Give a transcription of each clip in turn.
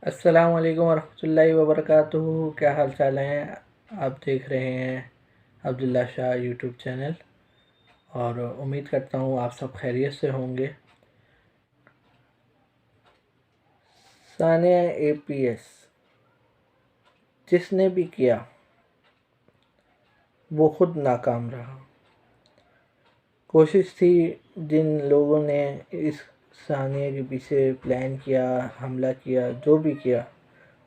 السلام علیکم ورحمۃ اللہ وبرکاتہ۔ کیا حال چال ہیں؟ آپ دیکھ رہے ہیں عبداللہ شاہ یوٹیوب چینل، اور امید کرتا ہوں آپ سب خیریت سے ہوں گے۔ ثانیہ APS جس نے بھی کیا وہ خود ناکام رہا۔ کوشش تھی جن لوگوں نے اس ثانیہ کے پیچھے پلان کیا، حملہ کیا، جو بھی کیا،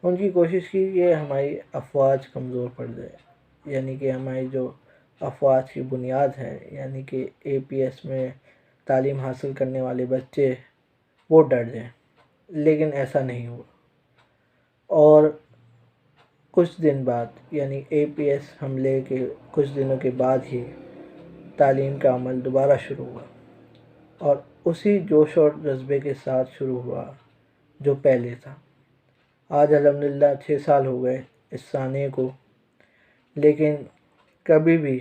ان کی کوشش کی کہ ہماری افواج کمزور پڑ جائے، یعنی کہ ہماری جو افواج کی بنیاد ہے، یعنی کہ APS میں تعلیم حاصل کرنے والے بچے وہ ڈر جائیں، لیکن ایسا نہیں ہوا۔ اور کچھ دن بعد، یعنی APS حملے کے کچھ دنوں کے بعد ہی تعلیم کا عمل دوبارہ شروع ہوا، اور اسی جوش اور جذبے کے ساتھ شروع ہوا جو پہلے تھا۔ آج الحمدللہ 6 سال ہو گئے اس ثانیہ کو، لیکن کبھی بھی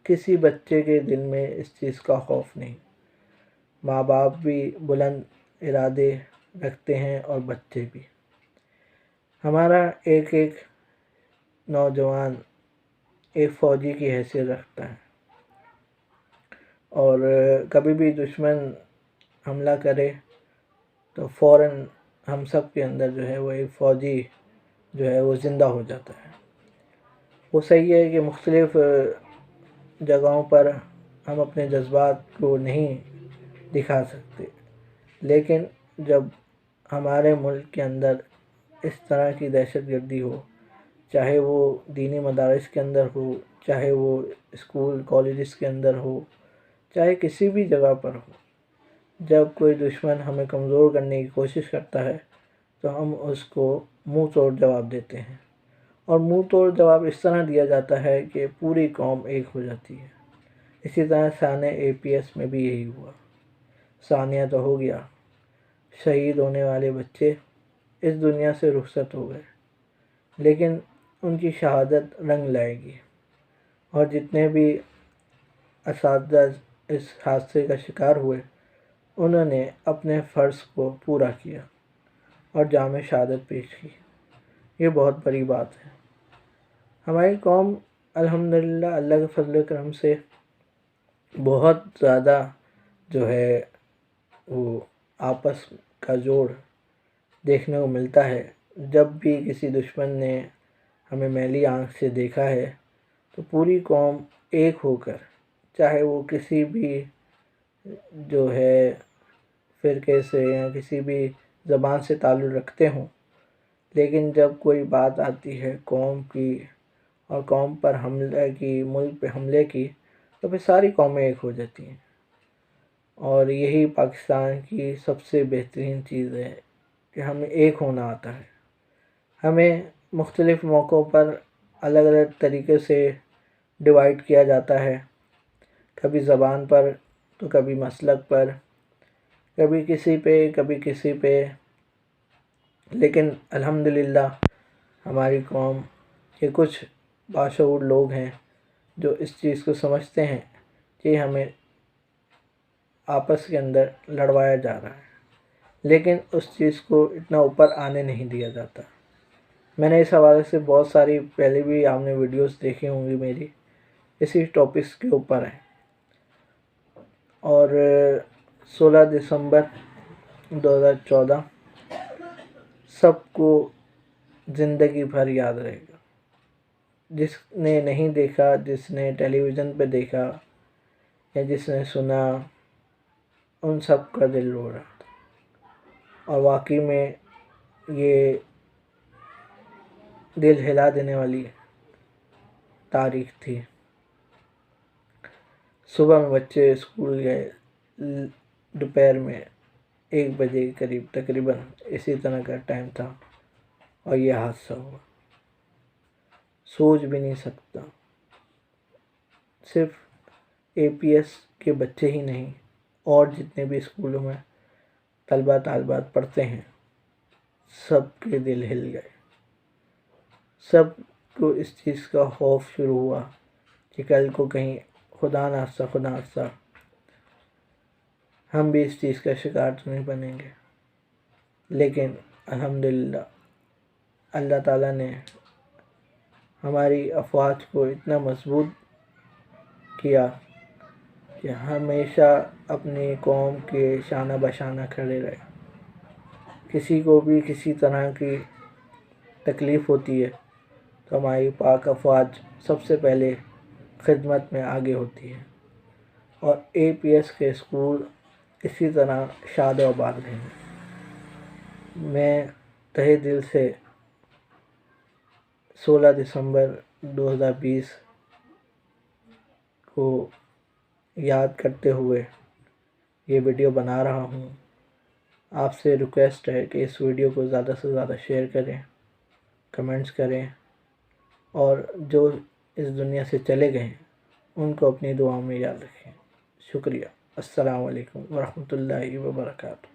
کسی بچے کے دل میں اس چیز کا خوف نہیں۔ ماں باپ بھی بلند ارادے رکھتے ہیں اور بچے بھی۔ ہمارا ایک ایک نوجوان ایک فوجی کی حیثیت رکھتا ہے، اور کبھی بھی دشمن حملہ کرے تو فوراً ہم سب کے اندر جو ہے وہ ایک فوجی جو ہے وہ زندہ ہو جاتا ہے۔ وہ صحیح ہے کہ مختلف جگہوں پر ہم اپنے جذبات کو نہیں دکھا سکتے، لیکن جب ہمارے ملک کے اندر اس طرح کی دہشت گردی ہو، چاہے وہ دینی مدارس کے اندر ہو، چاہے وہ اسکول کالجز کے اندر ہو، چاہے کسی بھی جگہ پر ہو، جب کوئی دشمن ہمیں کمزور کرنے کی کوشش کرتا ہے تو ہم اس کو منہ توڑ جواب دیتے ہیں، اور منہ توڑ جواب اس طرح دیا جاتا ہے کہ پوری قوم ایک ہو جاتی ہے۔ اسی طرح ثانیہ APS میں بھی یہی ہوا۔ ثانیہ تو ہو گیا، شہید ہونے والے بچے اس دنیا سے رخصت ہو گئے، لیکن ان کی شہادت رنگ لائے گی، اور جتنے بھی اساتذہ اس حادثے کا شکار ہوئے انہوں نے اپنے فرض کو پورا کیا اور جام شہادت پیش کی۔ یہ بہت بڑی بات ہے۔ ہماری قوم الحمدللہ اللہ کے فضل و کرم سے بہت زیادہ جو ہے وہ آپس کا جوڑ دیکھنے کو ملتا ہے۔ جب بھی کسی دشمن نے ہمیں میلی آنکھ سے دیکھا ہے تو پوری قوم ایک ہو کر، چاہے وہ کسی بھی جو ہے فرقے سے یا کسی بھی زبان سے تعلق رکھتے ہوں، لیکن جب کوئی بات آتی ہے قوم کی اور قوم پر حملے کی، ملک پہ حملے کی، تو پھر ساری قومیں ایک ہو جاتی ہیں۔ اور یہی پاکستان کی سب سے بہترین چیز ہے کہ ہمیں ایک ہونا آتا ہے۔ ہمیں مختلف موقعوں پر الگ الگ طریقے سے ڈیوائیڈ کیا جاتا ہے، کبھی زبان پر تو کبھی مسلک پر، کبھی کسی پہ کبھی کسی پہ، لیکن الحمدللہ ہماری قوم کے کچھ باشعور لوگ ہیں جو اس چیز کو سمجھتے ہیں کہ ہمیں آپس کے اندر لڑوایا جا رہا ہے، لیکن اس چیز کو اتنا اوپر آنے نہیں دیا جاتا۔ میں نے اس حوالے سے بہت ساری پہلے بھی آپ نے ویڈیوز دیکھی ہوں گی میری، اسی ٹاپکس کے اوپر ہیں۔ اور 16 دسمبر 2014 سب کو زندگی بھر یاد رہے گا۔ جس نے نہیں دیکھا، جس نے ٹیلی ویژن پہ دیکھا یا جس نے سنا، ان سب کا دل رو رہا تھا، اور واقعی میں یہ دل ہلا دینے والی تاریخ تھی۔ صبح میں بچے اسکول گئے، دوپہر میں 1 بجے کے قریب تقریباً اسی طرح کا ٹائم تھا، اور یہ حادثہ ہوا۔ سوچ بھی نہیں سکتا، صرف APS کے بچے ہی نہیں، اور جتنے بھی اسکولوں میں طلبہ طالبات پڑھتے ہیں سب کے دل ہل گئے۔ سب کو اس چیز کا خوف شروع ہوا کہ کل کو کہیں خدا نخواستہ ہم بھی اس چیز کا شکار تو نہیں بنیں گے، لیکن الحمدللہ اللہ تعالیٰ نے ہماری افواج کو اتنا مضبوط کیا کہ ہمیشہ اپنی قوم کے شانہ بشانہ کھڑے رہے. کسی کو بھی کسی طرح کی تکلیف ہوتی ہے تو ہماری پاک افواج سب سے پہلے خدمت میں آگے ہوتی ہے، اور APS کے اسکول اسی طرح شاد و آباد رہیں. میں تہہ دل سے 16 دسمبر 2020 کو یاد کرتے ہوئے یہ ویڈیو بنا رہا ہوں. آپ سے ریکویسٹ ہے کہ اس ویڈیو کو زیادہ سے زیادہ شیئر کریں، کمنٹس کریں، اور جو اس دنیا سے چلے گئے ہیں ان کو اپنی دعاؤں میں یاد رکھیں. شکریہ. السلام علیکم ورحمۃ اللہ وبرکاتہ.